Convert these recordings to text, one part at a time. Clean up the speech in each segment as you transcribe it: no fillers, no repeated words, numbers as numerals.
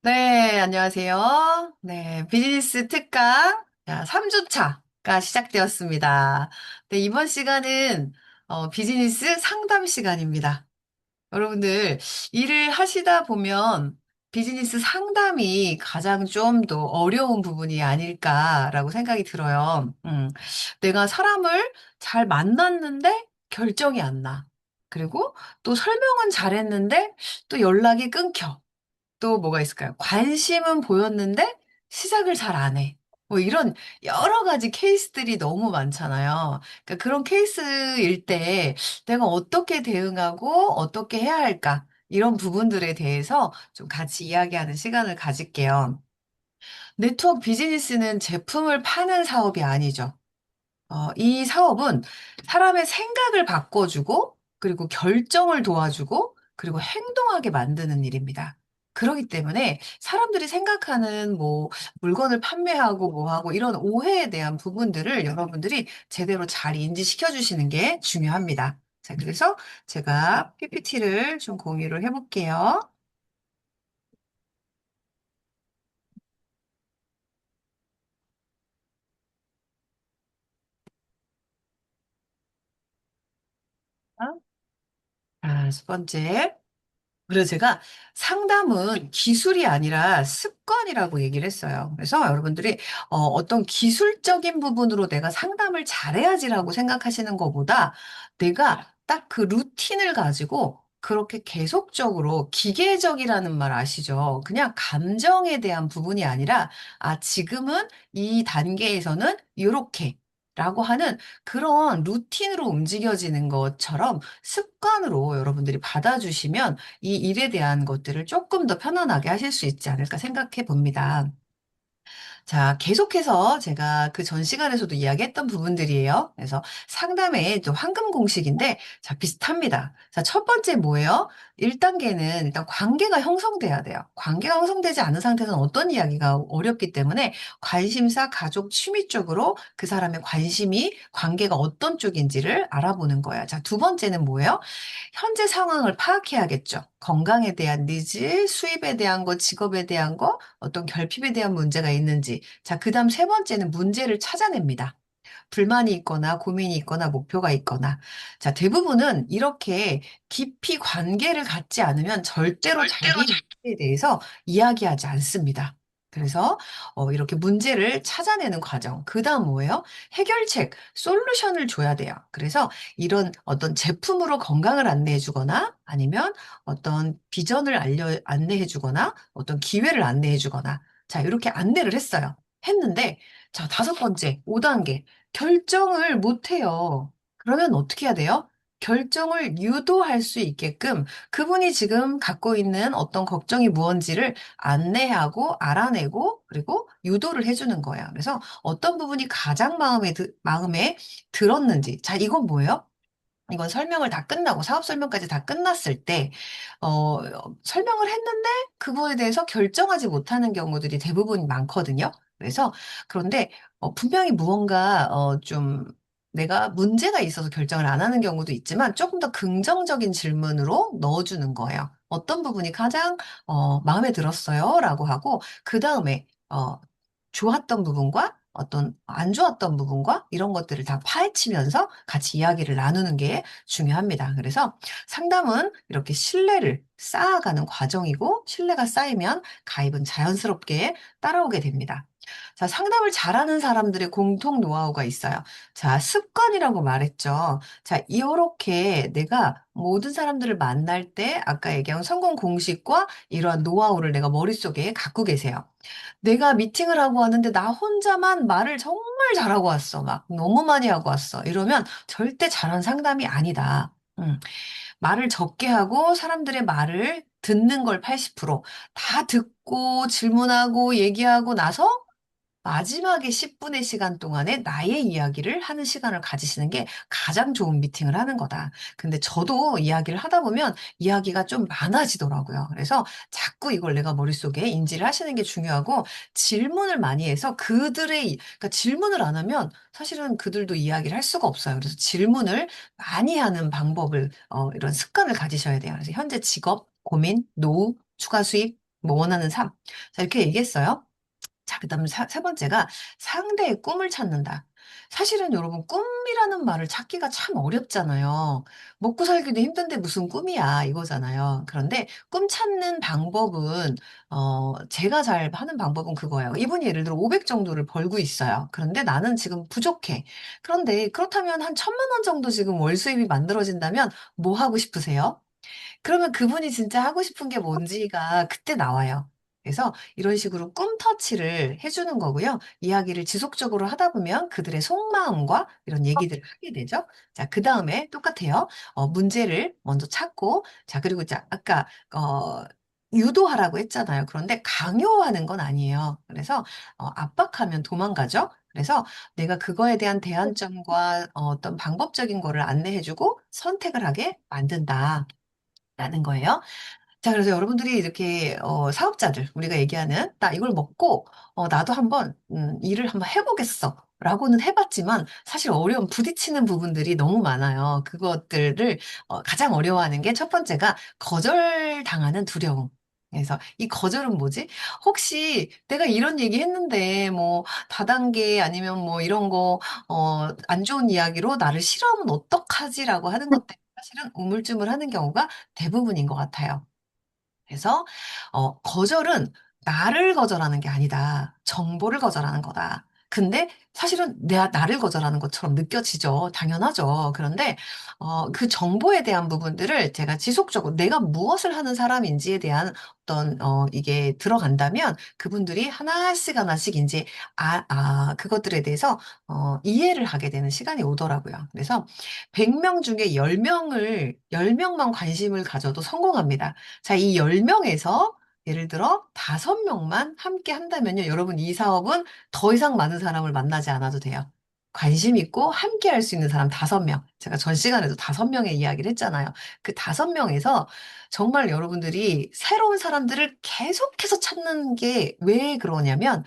네, 안녕하세요. 네, 비즈니스 특강 3주차가 시작되었습니다. 네, 이번 시간은 비즈니스 상담 시간입니다. 여러분들, 일을 하시다 보면 비즈니스 상담이 가장 좀 더 어려운 부분이 아닐까라고 생각이 들어요. 내가 사람을 잘 만났는데 결정이 안 나. 그리고 또 설명은 잘했는데 또 연락이 끊겨. 또 뭐가 있을까요? 관심은 보였는데 시작을 잘 안 해. 뭐 이런 여러 가지 케이스들이 너무 많잖아요. 그러니까 그런 케이스일 때 내가 어떻게 대응하고 어떻게 해야 할까? 이런 부분들에 대해서 좀 같이 이야기하는 시간을 가질게요. 네트워크 비즈니스는 제품을 파는 사업이 아니죠. 이 사업은 사람의 생각을 바꿔주고, 그리고 결정을 도와주고, 그리고 행동하게 만드는 일입니다. 그렇기 때문에 사람들이 생각하는 뭐 물건을 판매하고 뭐 하고 이런 오해에 대한 부분들을 여러분들이 제대로 잘 인지시켜 주시는 게 중요합니다. 자, 그래서 제가 PPT를 좀 공유를 해볼게요. 첫 번째. 그래서 제가 상담은 기술이 아니라 습관이라고 얘기를 했어요. 그래서 여러분들이 떤 기술적인 부분으로 내가 상담을 잘해야지라고 생각하시는 것보다 내가 딱 그 루틴을 가지고 그렇게 계속적으로 기계적이라는 말 아시죠? 그냥 감정에 대한 부분이 아니라 지금은 이 단계에서는 이렇게 라고 하는 그런 루틴으로 움직여지는 것처럼 습관으로 여러분들이 받아주시면 이 일에 대한 것들을 조금 더 편안하게 하실 수 있지 않을까 생각해 봅니다. 자, 계속해서 제가 그 전 시간에서도 이야기했던 부분들이에요. 그래서 상담의 또 황금 공식인데, 자, 비슷합니다. 자, 첫 번째 뭐예요? 1단계는 일단 관계가 형성돼야 돼요. 관계가 형성되지 않은 상태에서는 어떤 이야기가 어렵기 때문에 관심사, 가족, 취미 쪽으로 그 사람의 관심이, 관계가 어떤 쪽인지를 알아보는 거예요. 자, 두 번째는 뭐예요? 현재 상황을 파악해야겠죠. 건강에 대한 니즈, 수입에 대한 거, 직업에 대한 거, 어떤 결핍에 대한 문제가 있는지. 자, 그 다음 세 번째는 문제를 찾아냅니다. 불만이 있거나 고민이 있거나 목표가 있거나. 자, 대부분은 이렇게 깊이 관계를 갖지 않으면 절대로 자기 문제에 대해서 이야기하지 않습니다. 그래서 이렇게 문제를 찾아내는 과정. 그 다음 뭐예요? 해결책, 솔루션을 줘야 돼요. 그래서 이런 어떤 제품으로 건강을 안내해 주거나 아니면 어떤 비전을 안내해 주거나 어떤 기회를 안내해 주거나 자, 이렇게 안내를 했어요. 했는데 자, 다섯 번째, 5단계. 결정을 못 해요. 그러면 어떻게 해야 돼요? 결정을 유도할 수 있게끔 그분이 지금 갖고 있는 어떤 걱정이 무언지를 안내하고 알아내고 그리고 유도를 해주는 거예요. 그래서 어떤 부분이 가장 마음에 들었는지. 자, 이건 뭐예요? 이건 설명을 다 끝나고 사업 설명까지 다 끝났을 때 설명을 했는데 그거에 대해서 결정하지 못하는 경우들이 대부분 많거든요. 그래서 그런데 분명히 무언가 좀 내가 문제가 있어서 결정을 안 하는 경우도 있지만 조금 더 긍정적인 질문으로 넣어주는 거예요. 어떤 부분이 가장 마음에 들었어요? 라고 하고 그 다음에 좋았던 부분과 어떤 안 좋았던 부분과 이런 것들을 다 파헤치면서 같이 이야기를 나누는 게 중요합니다. 그래서 상담은 이렇게 신뢰를 쌓아가는 과정이고 신뢰가 쌓이면 가입은 자연스럽게 따라오게 됩니다. 자, 상담을 잘하는 사람들의 공통 노하우가 있어요. 자, 습관이라고 말했죠. 자, 이렇게 내가 모든 사람들을 만날 때 아까 얘기한 성공 공식과 이러한 노하우를 내가 머릿속에 갖고 계세요. 내가 미팅을 하고 왔는데 나 혼자만 말을 정말 잘하고 왔어. 막 너무 많이 하고 왔어. 이러면 절대 잘한 상담이 아니다. 말을 적게 하고 사람들의 말을 듣는 걸 80%다 듣고 질문하고 얘기하고 나서 마지막에 10분의 시간 동안에 나의 이야기를 하는 시간을 가지시는 게 가장 좋은 미팅을 하는 거다. 근데 저도 이야기를 하다 보면 이야기가 좀 많아지더라고요. 그래서 자꾸 이걸 내가 머릿속에 인지를 하시는 게 중요하고 질문을 많이 해서 그러니까 질문을 안 하면 사실은 그들도 이야기를 할 수가 없어요. 그래서 질문을 많이 하는 방법을, 이런 습관을 가지셔야 돼요. 그래서 현재 직업, 고민, 노후, 추가 수입, 뭐 원하는 삶. 자, 이렇게 얘기했어요. 자, 그다음 세 번째가 상대의 꿈을 찾는다. 사실은 여러분, 꿈이라는 말을 찾기가 참 어렵잖아요. 먹고 살기도 힘든데 무슨 꿈이야, 이거잖아요. 그런데 꿈 찾는 방법은, 제가 잘 하는 방법은 그거예요. 이분이 예를 들어 500 정도를 벌고 있어요. 그런데 나는 지금 부족해. 그런데 그렇다면 한 1,000만 원 정도 지금 월 수입이 만들어진다면 뭐 하고 싶으세요? 그러면 그분이 진짜 하고 싶은 게 뭔지가 그때 나와요. 그래서 이런 식으로 꿈 터치를 해주는 거고요. 이야기를 지속적으로 하다 보면 그들의 속마음과 이런 얘기들을 하게 되죠. 자, 그 다음에 똑같아요. 문제를 먼저 찾고, 자, 그리고 이제 아까, 유도하라고 했잖아요. 그런데 강요하는 건 아니에요. 그래서, 압박하면 도망가죠. 그래서 내가 그거에 대한 대안점과 어떤 방법적인 거를 안내해주고 선택을 하게 만든다. 라는 거예요. 자, 그래서 여러분들이 이렇게, 사업자들, 우리가 얘기하는, 나 이걸 먹고, 나도 한번, 일을 한번 해보겠어. 라고는 해봤지만, 사실 부딪히는 부분들이 너무 많아요. 그것들을, 가장 어려워하는 게 첫 번째가 거절당하는 두려움. 그래서 이 거절은 뭐지? 혹시 내가 이런 얘기 했는데, 뭐, 다단계 아니면 뭐 이런 거, 안 좋은 이야기로 나를 싫어하면 어떡하지라고 하는 것 때문에 사실은 우물쭈물하는 경우가 대부분인 것 같아요. 그래서 거절은 나를 거절하는 게 아니다. 정보를 거절하는 거다. 근데 사실은 나를 거절하는 것처럼 느껴지죠. 당연하죠. 그런데 그 정보에 대한 부분들을 제가 지속적으로 내가 무엇을 하는 사람인지에 대한 어떤 이게 들어간다면 그분들이 하나씩 하나씩 이제 그것들에 대해서 이해를 하게 되는 시간이 오더라고요. 그래서 100명 중에 10명만 관심을 가져도 성공합니다. 자, 이 10명에서 예를 들어 5명만 함께 한다면요. 여러분, 이 사업은 더 이상 많은 사람을 만나지 않아도 돼요. 관심 있고 함께 할 수 있는 사람 5명. 제가 전 시간에도 5명의 이야기를 했잖아요. 그 5명에서 정말 여러분들이 새로운 사람들을 계속해서 찾는 게 왜 그러냐면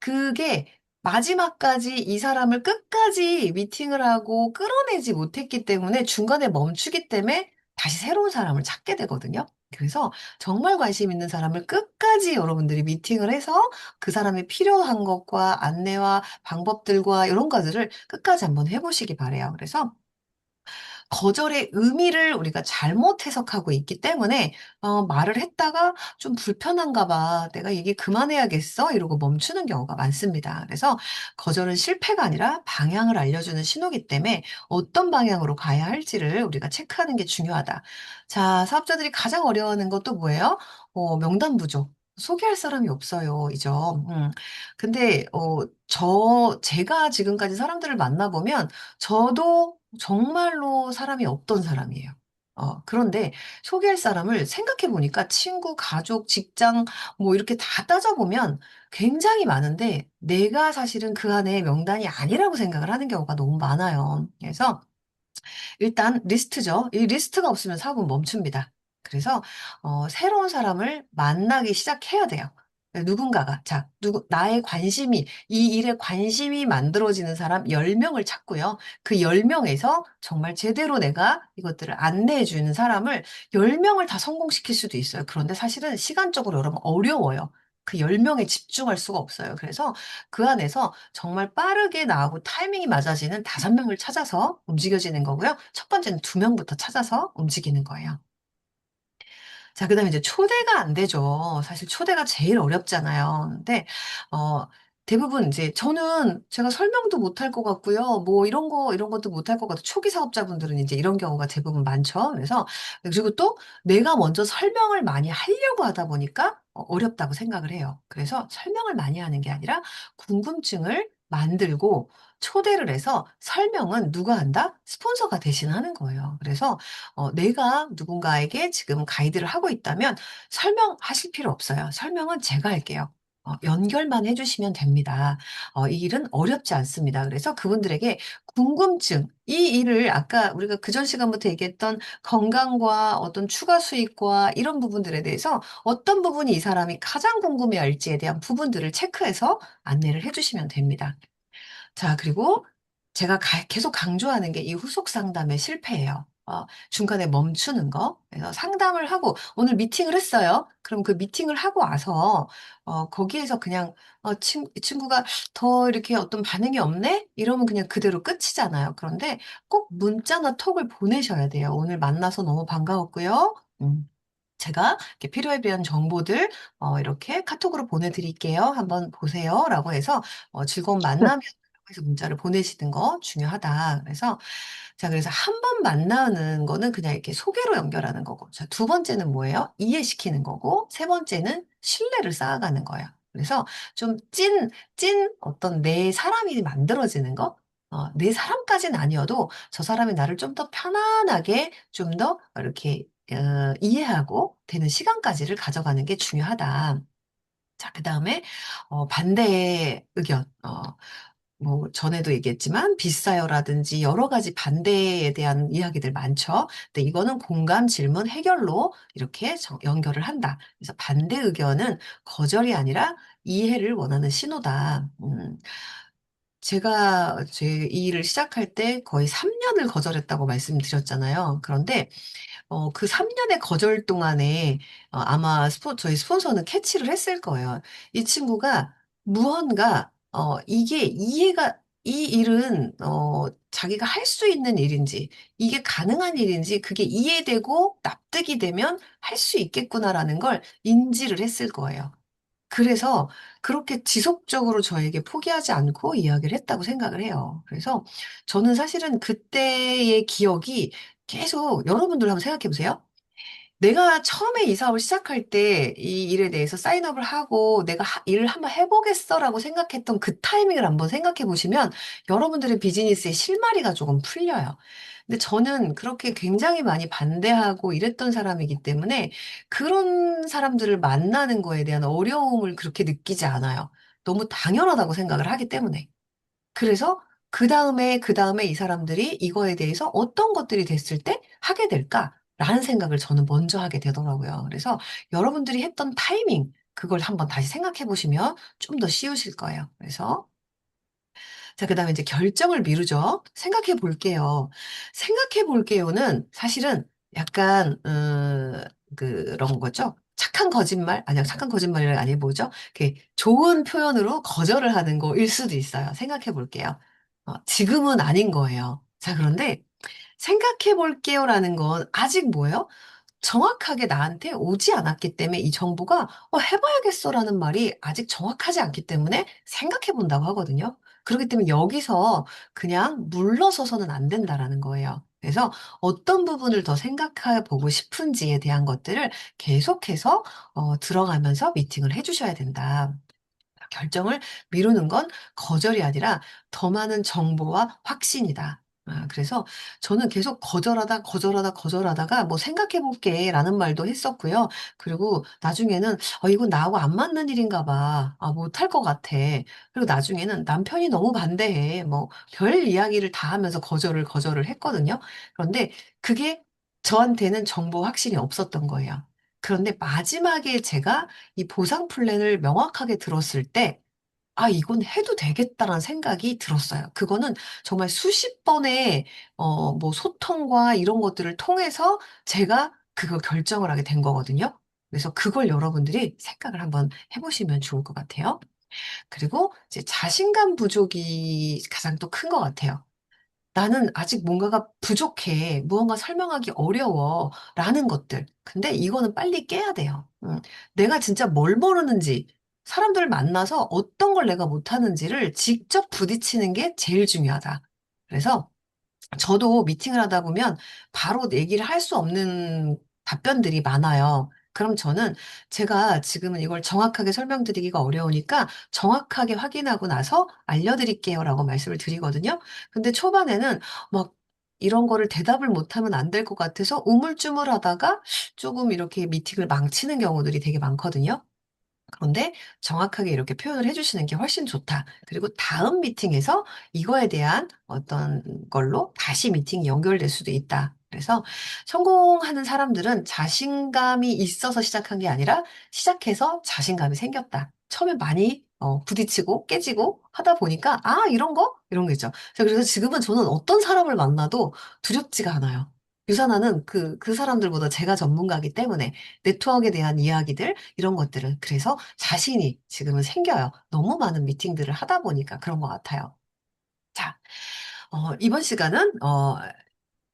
그게 마지막까지 이 사람을 끝까지 미팅을 하고 끌어내지 못했기 때문에 중간에 멈추기 때문에 다시 새로운 사람을 찾게 되거든요. 그래서 정말 관심 있는 사람을 끝까지 여러분들이 미팅을 해서 그 사람이 필요한 것과 안내와 방법들과 이런 것들을 끝까지 한번 해보시기 바래요. 그래서 거절의 의미를 우리가 잘못 해석하고 있기 때문에 말을 했다가 좀 불편한가 봐. 내가 얘기 그만해야겠어. 이러고 멈추는 경우가 많습니다. 그래서 거절은 실패가 아니라 방향을 알려주는 신호기 때문에 어떤 방향으로 가야 할지를 우리가 체크하는 게 중요하다. 자, 사업자들이 가장 어려워하는 것도 뭐예요? 명단 부족. 소개할 사람이 없어요. 이죠. 근데, 제가 지금까지 사람들을 만나보면 저도 정말로 사람이 없던 사람이에요. 그런데 소개할 사람을 생각해 보니까 친구, 가족, 직장, 뭐 이렇게 다 따져보면 굉장히 많은데 내가 사실은 그 안에 명단이 아니라고 생각을 하는 경우가 너무 많아요. 그래서 일단 리스트죠. 이 리스트가 없으면 사업은 멈춥니다. 그래서 새로운 사람을 만나기 시작해야 돼요. 누군가가 나의 관심이 이 일에 관심이 만들어지는 사람 10명을 찾고요. 그 10명에서 정말 제대로 내가 이것들을 안내해 주는 사람을 10명을 다 성공시킬 수도 있어요. 그런데 사실은 시간적으로 여러분 어려워요. 그 10명에 집중할 수가 없어요. 그래서 그 안에서 정말 빠르게 나하고 타이밍이 맞아지는 5명을 찾아서 움직여지는 거고요. 첫 번째는 2명부터 찾아서 움직이는 거예요. 자, 그다음에 이제 초대가 안 되죠. 사실 초대가 제일 어렵잖아요. 근데 어 대부분 이제 저는 제가 설명도 못할 것 같고요. 뭐 이런 것도 못할 것 같아요. 초기 사업자분들은 이제 이런 경우가 대부분 많죠. 그래서 그리고 또 내가 먼저 설명을 많이 하려고 하다 보니까 어렵다고 생각을 해요. 그래서 설명을 많이 하는 게 아니라 궁금증을 만들고 초대를 해서 설명은 누가 한다? 스폰서가 대신하는 거예요. 그래서 내가 누군가에게 지금 가이드를 하고 있다면 설명하실 필요 없어요. 설명은 제가 할게요. 연결만 해주시면 됩니다. 이 일은 어렵지 않습니다. 그래서 그분들에게 궁금증, 이 일을 아까 우리가 그전 시간부터 얘기했던 건강과 어떤 추가 수익과 이런 부분들에 대해서 어떤 부분이 이 사람이 가장 궁금해할지에 대한 부분들을 체크해서 안내를 해주시면 됩니다. 자, 그리고 제가 계속 강조하는 게 이 후속 상담의 실패예요. 중간에 멈추는 거. 그래서 상담을 하고 오늘 미팅을 했어요. 그럼 그 미팅을 하고 와서, 거기에서 그냥, 이 친구가 더 이렇게 어떤 반응이 없네? 이러면 그냥 그대로 끝이잖아요. 그런데 꼭 문자나 톡을 보내셔야 돼요. 오늘 만나서 너무 반가웠고요. 제가 이렇게 필요에 대한 정보들 이렇게 카톡으로 보내드릴게요. 한번 보세요. 라고 해서 즐거운 만남이었다고 해서 문자를 보내시는 거 중요하다. 그래서 한 번 만나는 거는 그냥 이렇게 소개로 연결하는 거고, 자, 두 번째는 뭐예요? 이해시키는 거고, 세 번째는 신뢰를 쌓아가는 거예요. 그래서 좀 찐 어떤 내 사람이 만들어지는 거? 내 사람까지는 아니어도 저 사람이 나를 좀 더 편안하게 좀 더 이렇게 이해하고 되는 시간까지를 가져가는 게 중요하다. 자, 그 다음에 반대의 의견. 뭐 전에도 얘기했지만 비싸요라든지 여러 가지 반대에 대한 이야기들 많죠. 근데 이거는 공감, 질문, 해결로 이렇게 연결을 한다. 그래서 반대 의견은 거절이 아니라 이해를 원하는 신호다. 제가 제 이 일을 시작할 때 거의 3년을 거절했다고 말씀드렸잖아요. 그런데 그 3년의 거절 동안에 아마 저희 스폰서는 캐치를 했을 거예요. 이 친구가 무언가 이게 이해가 이 일은 자기가 할 수 있는 일인지 이게 가능한 일인지 그게 이해되고 납득이 되면 할 수 있겠구나라는 걸 인지를 했을 거예요. 그래서 그렇게 지속적으로 저에게 포기하지 않고 이야기를 했다고 생각을 해요. 그래서 저는 사실은 그때의 기억이 계속 여러분들 한번 생각해 보세요. 내가 처음에 이 사업을 시작할 때 이 일에 대해서 사인업을 하고 내가 일을 한번 해보겠어라고 생각했던 그 타이밍을 한번 생각해 보시면 여러분들의 비즈니스의 실마리가 조금 풀려요. 근데 저는 그렇게 굉장히 많이 반대하고 이랬던 사람이기 때문에 그런 사람들을 만나는 거에 대한 어려움을 그렇게 느끼지 않아요. 너무 당연하다고 생각을 하기 때문에. 그래서 그 다음에 이 사람들이 이거에 대해서 어떤 것들이 됐을 때 하게 될까라는 생각을 저는 먼저 하게 되더라고요. 그래서 여러분들이 했던 타이밍, 그걸 한번 다시 생각해 보시면 좀 더 쉬우실 거예요. 자, 그 다음에 이제 결정을 미루죠. 생각해 볼게요. 생각해 볼게요는 사실은 약간, 그런 거죠. 착한 거짓말? 아니요, 착한 거짓말이 아니 뭐죠? 좋은 표현으로 거절을 하는 거일 수도 있어요. 생각해 볼게요. 지금은 아닌 거예요. 자, 그런데 생각해 볼게요라는 건 아직 뭐예요? 정확하게 나한테 오지 않았기 때문에 이 정보가 해봐야겠어라는 말이 아직 정확하지 않기 때문에 생각해 본다고 하거든요. 그렇기 때문에 여기서 그냥 물러서서는 안 된다라는 거예요. 그래서 어떤 부분을 더 생각해 보고 싶은지에 대한 것들을 계속해서 들어가면서 미팅을 해주셔야 된다. 결정을 미루는 건 거절이 아니라 더 많은 정보와 확신이다. 그래서 저는 계속 거절하다가 뭐 생각해 볼게 라는 말도 했었고요. 그리고 나중에는 이건 나하고 안 맞는 일인가 봐. 못할 것 같아. 그리고 나중에는 남편이 너무 반대해. 뭐 별 이야기를 다 하면서 거절을 했거든요. 그런데 그게 저한테는 정보 확신이 없었던 거예요. 그런데 마지막에 제가 이 보상 플랜을 명확하게 들었을 때, 이건 해도 되겠다라는 생각이 들었어요. 그거는 정말 수십 번의, 뭐, 소통과 이런 것들을 통해서 제가 그걸 결정을 하게 된 거거든요. 그래서 그걸 여러분들이 생각을 한번 해보시면 좋을 것 같아요. 그리고 이제 자신감 부족이 가장 또 큰 것 같아요. 나는 아직 뭔가가 부족해. 무언가 설명하기 어려워. 라는 것들. 근데 이거는 빨리 깨야 돼요. 내가 진짜 뭘 모르는지, 사람들을 만나서 어떤 걸 내가 못하는지를 직접 부딪히는 게 제일 중요하다. 그래서 저도 미팅을 하다 보면 바로 얘기를 할 수 없는 답변들이 많아요. 그럼 저는 제가 지금은 이걸 정확하게 설명드리기가 어려우니까 정확하게 확인하고 나서 알려드릴게요라고 말씀을 드리거든요. 근데 초반에는 막 이런 거를 대답을 못하면 안 될 것 같아서 우물쭈물하다가 조금 이렇게 미팅을 망치는 경우들이 되게 많거든요. 그런데 정확하게 이렇게 표현을 해주시는 게 훨씬 좋다. 그리고 다음 미팅에서 이거에 대한 어떤 걸로 다시 미팅이 연결될 수도 있다. 그래서 성공하는 사람들은 자신감이 있어서 시작한 게 아니라 시작해서 자신감이 생겼다. 처음에 많이 부딪히고 깨지고 하다 보니까 이런 거? 이런 거 있죠. 그래서 지금은 저는 어떤 사람을 만나도 두렵지가 않아요. 유산하는 그 사람들보다 제가 전문가이기 때문에 네트워크에 대한 이야기들, 이런 것들은 그래서 자신이 지금은 생겨요. 너무 많은 미팅들을 하다 보니까 그런 것 같아요. 자, 이번 시간은,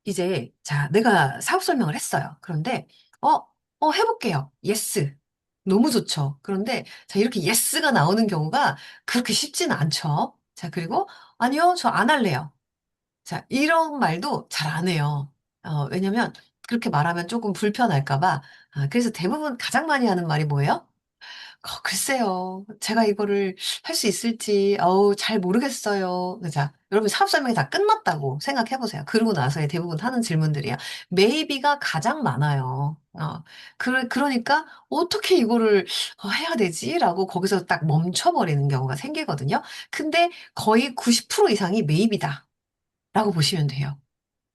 이제, 자, 내가 사업 설명을 했어요. 그런데, 해볼게요. 예스. 너무 좋죠. 그런데, 자, 이렇게 예스가 나오는 경우가 그렇게 쉽지는 않죠. 자, 그리고, 아니요, 저 안 할래요. 자, 이런 말도 잘 안 해요. 왜냐면, 그렇게 말하면 조금 불편할까 봐. 그래서 대부분 가장 많이 하는 말이 뭐예요? 글쎄요. 제가 이거를 할 수 있을지, 잘 모르겠어요. 자, 여러분 사업 설명이 다 끝났다고 생각해 보세요. 그러고 나서의 대부분 하는 질문들이야. maybe가 가장 많아요. 그러니까 어떻게 이거를 해야 되지? 라고 거기서 딱 멈춰버리는 경우가 생기거든요. 근데 거의 90% 이상이 maybe다. 라고 보시면 돼요.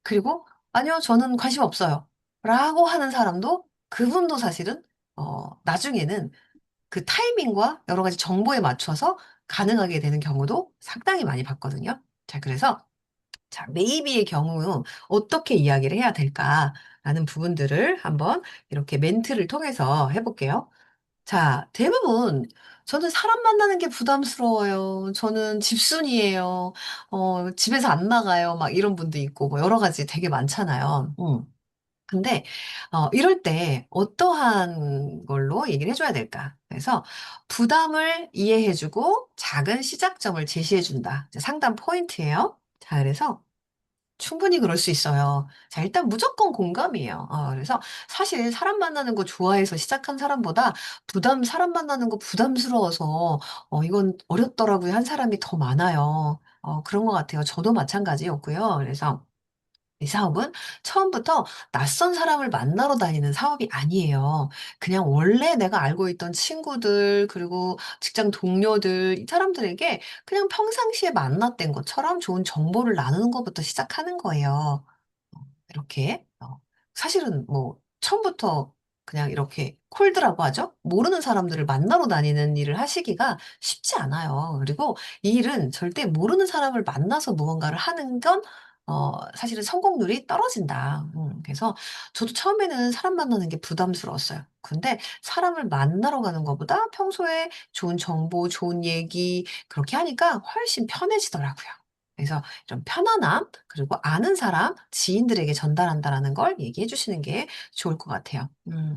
그리고, 아니요, 저는 관심 없어요. 라고 하는 사람도 그분도 사실은, 나중에는 그 타이밍과 여러 가지 정보에 맞춰서 가능하게 되는 경우도 상당히 많이 봤거든요. 자, 그래서, 자, 메이비의 경우 어떻게 이야기를 해야 될까라는 부분들을 한번 이렇게 멘트를 통해서 해볼게요. 자, 대부분 저는 사람 만나는 게 부담스러워요. 저는 집순이에요. 집에서 안 나가요. 막 이런 분도 있고, 뭐 여러 가지 되게 많잖아요. 근데 이럴 때 어떠한 걸로 얘기를 해줘야 될까? 그래서 부담을 이해해주고 작은 시작점을 제시해준다. 이제 상담 포인트예요. 자, 그래서 충분히 그럴 수 있어요. 자, 일단 무조건 공감이에요. 그래서 사실 사람 만나는 거 좋아해서 시작한 사람보다 사람 만나는 거 부담스러워서, 이건 어렵더라고요. 한 사람이 더 많아요. 그런 것 같아요. 저도 마찬가지였고요. 그래서 이 사업은 처음부터 낯선 사람을 만나러 다니는 사업이 아니에요. 그냥 원래 내가 알고 있던 친구들, 그리고 직장 동료들, 이 사람들에게 그냥 평상시에 만났던 것처럼 좋은 정보를 나누는 것부터 시작하는 거예요. 이렇게. 사실은 뭐, 처음부터 그냥 이렇게 콜드라고 하죠? 모르는 사람들을 만나러 다니는 일을 하시기가 쉽지 않아요. 그리고 이 일은 절대 모르는 사람을 만나서 무언가를 하는 건, 사실은 성공률이 떨어진다. 그래서 저도 처음에는 사람 만나는 게 부담스러웠어요. 근데 사람을 만나러 가는 것보다 평소에 좋은 정보, 좋은 얘기, 그렇게 하니까 훨씬 편해지더라고요. 그래서 이런 편안함, 그리고 아는 사람, 지인들에게 전달한다라는 걸 얘기해 주시는 게 좋을 것 같아요.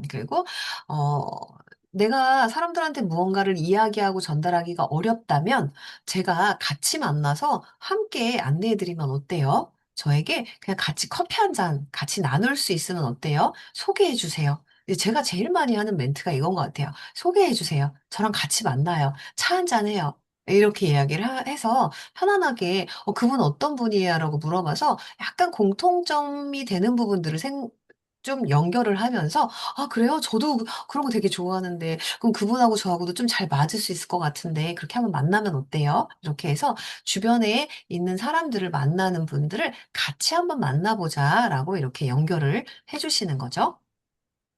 그리고, 어, 내가 사람들한테 무언가를 이야기하고 전달하기가 어렵다면 제가 같이 만나서 함께 안내해 드리면 어때요? 저에게 그냥 같이 커피 한 잔 같이 나눌 수 있으면 어때요? 소개해 주세요. 제가 제일 많이 하는 멘트가 이건 것 같아요. 소개해 주세요. 저랑 같이 만나요. 차 한 잔 해요. 이렇게 이야기를 해서 편안하게 그분 어떤 분이에요? 라고 물어봐서 약간 공통점이 되는 부분들을 좀 연결을 하면서 그래요? 저도 그런 거 되게 좋아하는데 그럼 그분하고 저하고도 좀 잘 맞을 수 있을 것 같은데 그렇게 한번 만나면 어때요? 이렇게 해서 주변에 있는 사람들을 만나는 분들을 같이 한번 만나보자라고 이렇게 연결을 해주시는 거죠.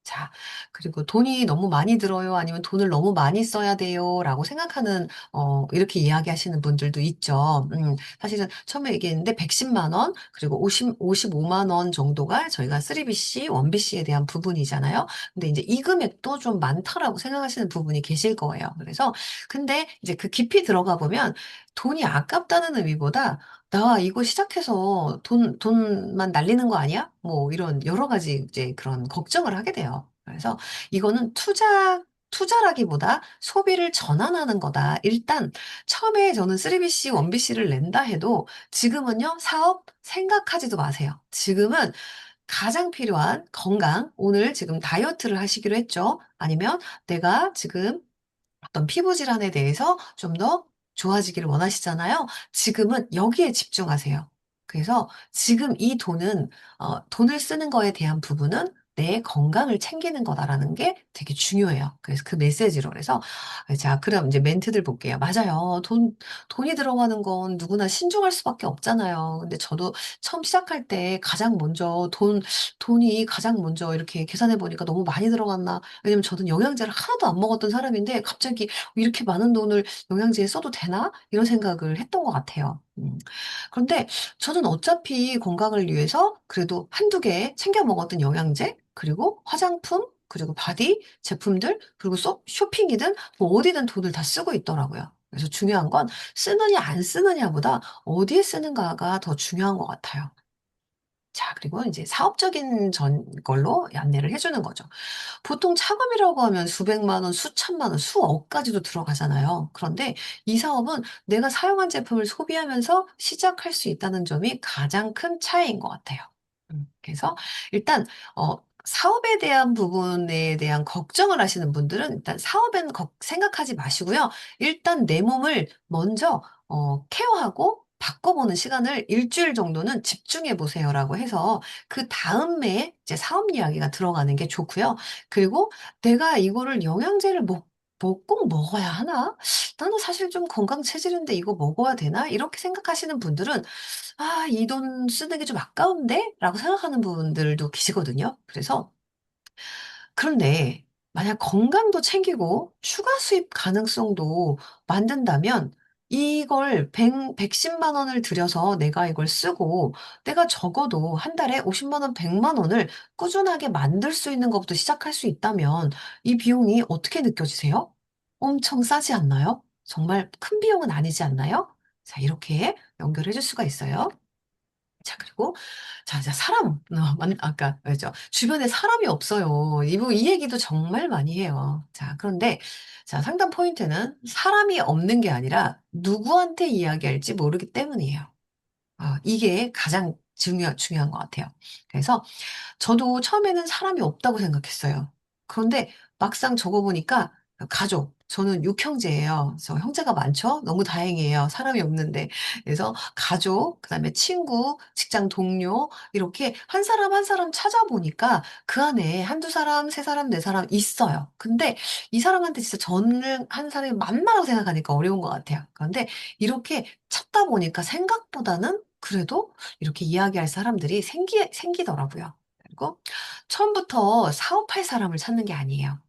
자, 그리고 돈이 너무 많이 들어요? 아니면 돈을 너무 많이 써야 돼요? 라고 생각하는, 이렇게 이야기하시는 분들도 있죠. 사실은 처음에 얘기했는데 110만 원, 그리고 55만 원 정도가 저희가 3BC, 1BC에 대한 부분이잖아요. 근데 이제 이 금액도 좀 많다라고 생각하시는 부분이 계실 거예요. 그래서, 근데 이제 그 깊이 들어가 보면 돈이 아깝다는 의미보다 나 이거 시작해서 돈만 날리는 거 아니야? 뭐 이런 여러 가지 이제 그런 걱정을 하게 돼요. 그래서 이거는 투자라기보다 소비를 전환하는 거다. 일단 처음에 저는 3BC, 1BC를 낸다 해도 지금은요, 사업 생각하지도 마세요. 지금은 가장 필요한 건강, 오늘 지금 다이어트를 하시기로 했죠. 아니면 내가 지금 어떤 피부 질환에 대해서 좀 더 좋아지기를 원하시잖아요. 지금은 여기에 집중하세요. 그래서 지금 이 돈은, 돈을 쓰는 거에 대한 부분은 내 건강을 챙기는 거다라는 게 되게 중요해요. 그래서 그 메시지로. 그래서, 자, 그럼 이제 멘트들 볼게요. 맞아요. 돈이 들어가는 건 누구나 신중할 수밖에 없잖아요. 근데 저도 처음 시작할 때 가장 먼저 돈이 가장 먼저 이렇게 계산해 보니까 너무 많이 들어갔나. 왜냐면 저는 영양제를 하나도 안 먹었던 사람인데 갑자기 이렇게 많은 돈을 영양제에 써도 되나? 이런 생각을 했던 것 같아요. 음. 그런데 저는 어차피 건강을 위해서 그래도 한두 개 챙겨 먹었던 영양제, 그리고 화장품, 그리고 바디 제품들, 그리고 쇼핑이든 뭐 어디든 돈을 다 쓰고 있더라고요. 그래서 중요한 건 쓰느냐 안 쓰느냐보다 어디에 쓰는가가 더 중요한 것 같아요. 자, 그리고 이제 사업적인 걸로 안내를 해주는 거죠. 보통 차감이라고 하면 수백만 원, 수천만 원, 수억까지도 들어가잖아요. 그런데 이 사업은 내가 사용한 제품을 소비하면서 시작할 수 있다는 점이 가장 큰 차이인 것 같아요. 그래서 일단 사업에 대한 부분에 대한 걱정을 하시는 분들은 일단 사업엔 생각하지 마시고요. 일단 내 몸을 먼저 케어하고 바꿔보는 시간을 일주일 정도는 집중해 보세요라고 해서 그 다음에 이제 사업 이야기가 들어가는 게 좋고요. 그리고 내가 이거를 영양제를 꼭 먹어야 하나? 나는 사실 좀 건강 체질인데 이거 먹어야 되나? 이렇게 생각하시는 분들은 아, 이 돈 쓰는 게 좀 아까운데? 라고 생각하는 분들도 계시거든요. 그래서 그런데 만약 건강도 챙기고 추가 수입 가능성도 만든다면 이걸 110만 원을 들여서 내가 이걸 쓰고 내가 적어도 한 달에 50만 원, 100만 원을 꾸준하게 만들 수 있는 것부터 시작할 수 있다면 이 비용이 어떻게 느껴지세요? 엄청 싸지 않나요? 정말 큰 비용은 아니지 않나요? 자, 이렇게 연결해 줄 수가 있어요. 자, 그리고, 자, 자, 사람, 아까, 그죠. 주변에 사람이 없어요. 이 얘기도 정말 많이 해요. 자, 그런데, 자, 상담 포인트는 사람이 없는 게 아니라 누구한테 이야기할지 모르기 때문이에요. 이게 가장 중요한 것 같아요. 그래서 저도 처음에는 사람이 없다고 생각했어요. 그런데 막상 적어보니까 가족, 저는 육형제예요. 저 형제가 많죠? 너무 다행이에요. 사람이 없는데. 그래서 가족, 그다음에 친구, 직장 동료, 이렇게 한 사람 한 사람 찾아보니까 그 안에 한두 사람, 세 사람, 네 사람 있어요. 근데 이 사람한테 진짜 저는 한 사람이 맞나라고 생각하니까 어려운 것 같아요. 그런데 이렇게 찾다 보니까 생각보다는 그래도 이렇게 이야기할 사람들이 생기더라고요. 그리고 처음부터 사업할 사람을 찾는 게 아니에요.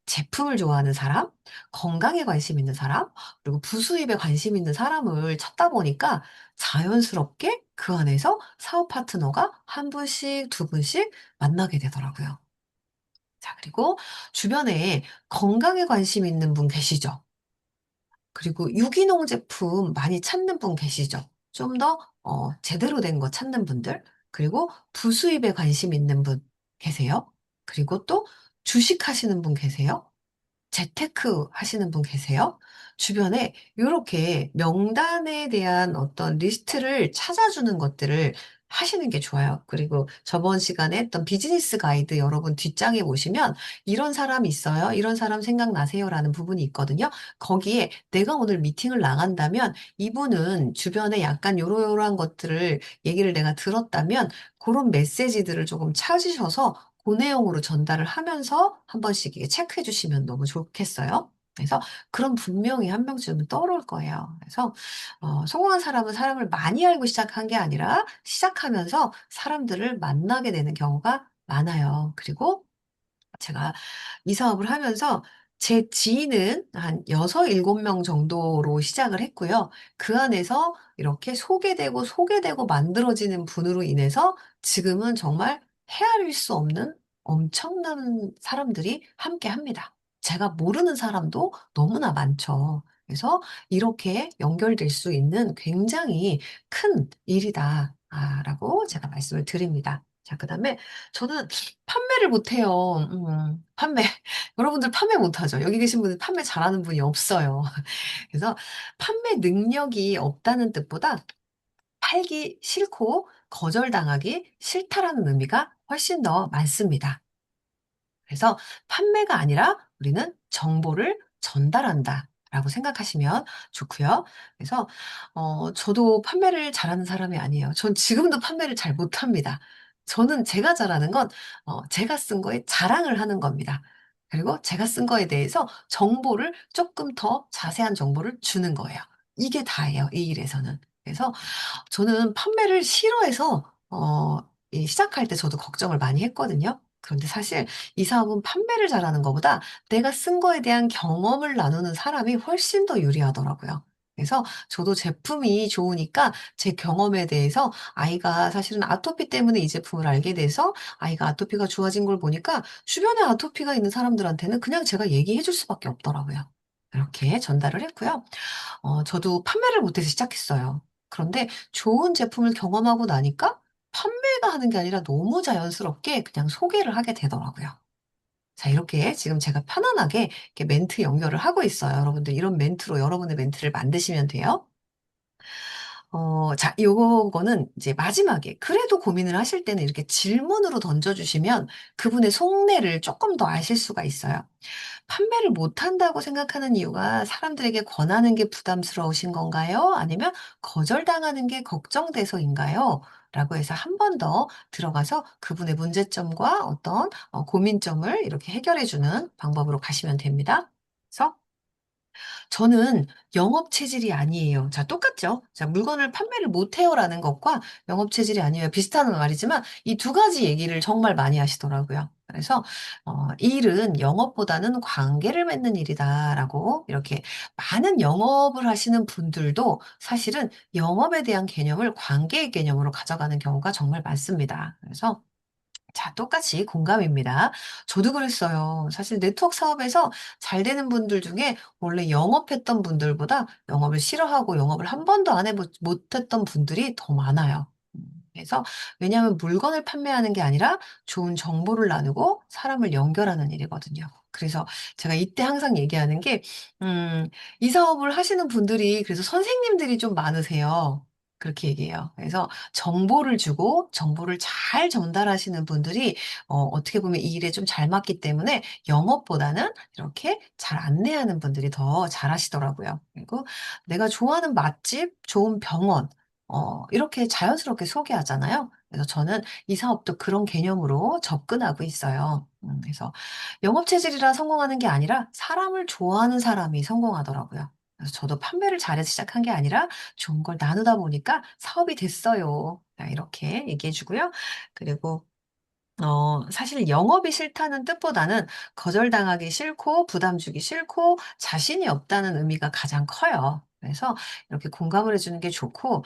제품을 좋아하는 사람, 건강에 관심 있는 사람, 그리고 부수입에 관심 있는 사람을 찾다 보니까 자연스럽게 그 안에서 사업 파트너가 한 분씩, 두 분씩 만나게 되더라고요. 자, 그리고 주변에 건강에 관심 있는 분 계시죠? 그리고 유기농 제품 많이 찾는 분 계시죠? 좀 더 제대로 된 거 찾는 분들, 그리고 부수입에 관심 있는 분 계세요? 그리고 또 주식하시는 분 계세요? 재테크 하시는 분 계세요? 주변에 이렇게 명단에 대한 어떤 리스트를 찾아주는 것들을 하시는 게 좋아요. 그리고 저번 시간에 했던 비즈니스 가이드 여러분 뒷장에 보시면 이런 사람 있어요. 이런 사람 생각나세요? 라는 부분이 있거든요. 거기에 내가 오늘 미팅을 나간다면 이분은 주변에 약간 요러요러한 것들을 얘기를 내가 들었다면 그런 메시지들을 조금 찾으셔서 그 내용으로 전달을 하면서 한 번씩 이게 체크해 주시면 너무 좋겠어요. 그래서 그런 분명히 한 명쯤은 떠오를 거예요. 그래서 성공한 사람은 사람을 많이 알고 시작한 게 아니라 시작하면서 사람들을 만나게 되는 경우가 많아요. 그리고 제가 이 사업을 하면서 제 지인은 한 6, 7명 정도로 시작을 했고요. 그 안에서 이렇게 소개되고 만들어지는 분으로 인해서 지금은 정말 헤아릴 수 없는 엄청난 사람들이 함께 합니다. 제가 모르는 사람도 너무나 많죠. 그래서 이렇게 연결될 수 있는 굉장히 큰 일이다. 라고 제가 말씀을 드립니다. 자, 그 다음에 저는 판매를 못해요. 판매. 여러분들 판매 못하죠? 여기 계신 분들 판매 잘하는 분이 없어요. 그래서 판매 능력이 없다는 뜻보다 팔기 싫고 거절당하기 싫다라는 의미가 훨씬 더 많습니다. 그래서 판매가 아니라 우리는 정보를 전달한다. 라고 생각하시면 좋고요. 그래서 저도 판매를 잘하는 사람이 아니에요. 전 지금도 판매를 잘 못합니다. 저는 제가 잘하는 건 제가 쓴 거에 자랑을 하는 겁니다. 그리고 제가 쓴 거에 대해서 정보를 조금 더 자세한 정보를 주는 거예요. 이게 다예요. 이 일에서는. 그래서 저는 판매를 싫어해서 이 시작할 때 저도 걱정을 많이 했거든요. 그런데 사실 이 사업은 판매를 잘하는 것보다 내가 쓴 거에 대한 경험을 나누는 사람이 훨씬 더 유리하더라고요. 그래서 저도 제품이 좋으니까 제 경험에 대해서 아이가 사실은 아토피 때문에 이 제품을 알게 돼서 아이가 아토피가 좋아진 걸 보니까 주변에 아토피가 있는 사람들한테는 그냥 제가 얘기해 줄 수밖에 없더라고요. 이렇게 전달을 했고요. 저도 판매를 못해서 시작했어요. 그런데 좋은 제품을 경험하고 나니까 판매가 하는 게 아니라 너무 자연스럽게 그냥 소개를 하게 되더라고요. 자, 이렇게 지금 제가 편안하게 이렇게 멘트 연결을 하고 있어요. 여러분들 이런 멘트로 여러분의 멘트를 만드시면 돼요. 자, 요거는 이제 마지막에 그래도 고민을 하실 때는 이렇게 질문으로 던져주시면 그분의 속내를 조금 더 아실 수가 있어요. 판매를 못한다고 생각하는 이유가 사람들에게 권하는 게 부담스러우신 건가요? 아니면 거절당하는 게 걱정돼서인가요? 라고 해서 한 번 더 들어가서 그분의 문제점과 어떤 고민점을 이렇게 해결해주는 방법으로 가시면 됩니다. 그래서 저는 영업 체질이 아니에요. 자, 똑같죠? 자, 물건을 판매를 못해요라는 것과 영업 체질이 아니에요. 비슷한 말이지만 이 두 가지 얘기를 정말 많이 하시더라고요. 그래서 일은 영업보다는 관계를 맺는 일이다라고 이렇게 많은 영업을 하시는 분들도 사실은 영업에 대한 개념을 관계의 개념으로 가져가는 경우가 정말 많습니다. 그래서 자, 똑같이 공감입니다. 저도 그랬어요. 사실 네트워크 사업에서 잘 되는 분들 중에 원래 영업했던 분들보다 영업을 싫어하고 영업을 한 번도 안 못했던 분들이 더 많아요. 음, 그래서 왜냐하면 물건을 판매하는 게 아니라 좋은 정보를 나누고 사람을 연결하는 일이거든요. 그래서 제가 이때 항상 얘기하는 게, 이 사업을 하시는 분들이 그래서 선생님들이 좀 많으세요. 그렇게 얘기해요. 그래서 정보를 주고 정보를 잘 전달하시는 분들이 어떻게 보면 이 일에 좀 잘 맞기 때문에 영업보다는 이렇게 잘 안내하는 분들이 더 잘하시더라고요. 그리고 내가 좋아하는 맛집, 좋은 병원, 이렇게 자연스럽게 소개하잖아요. 그래서 저는 이 사업도 그런 개념으로 접근하고 있어요. 그래서 영업 체질이라 성공하는 게 아니라 사람을 좋아하는 사람이 성공하더라고요. 그래서 저도 판매를 잘해서 시작한 게 아니라 좋은 걸 나누다 보니까 사업이 됐어요. 자, 이렇게 얘기해 주고요. 그리고 사실 영업이 싫다는 뜻보다는 거절당하기 싫고 부담 주기 싫고 자신이 없다는 의미가 가장 커요. 그래서 이렇게 공감을 해주는 게 좋고,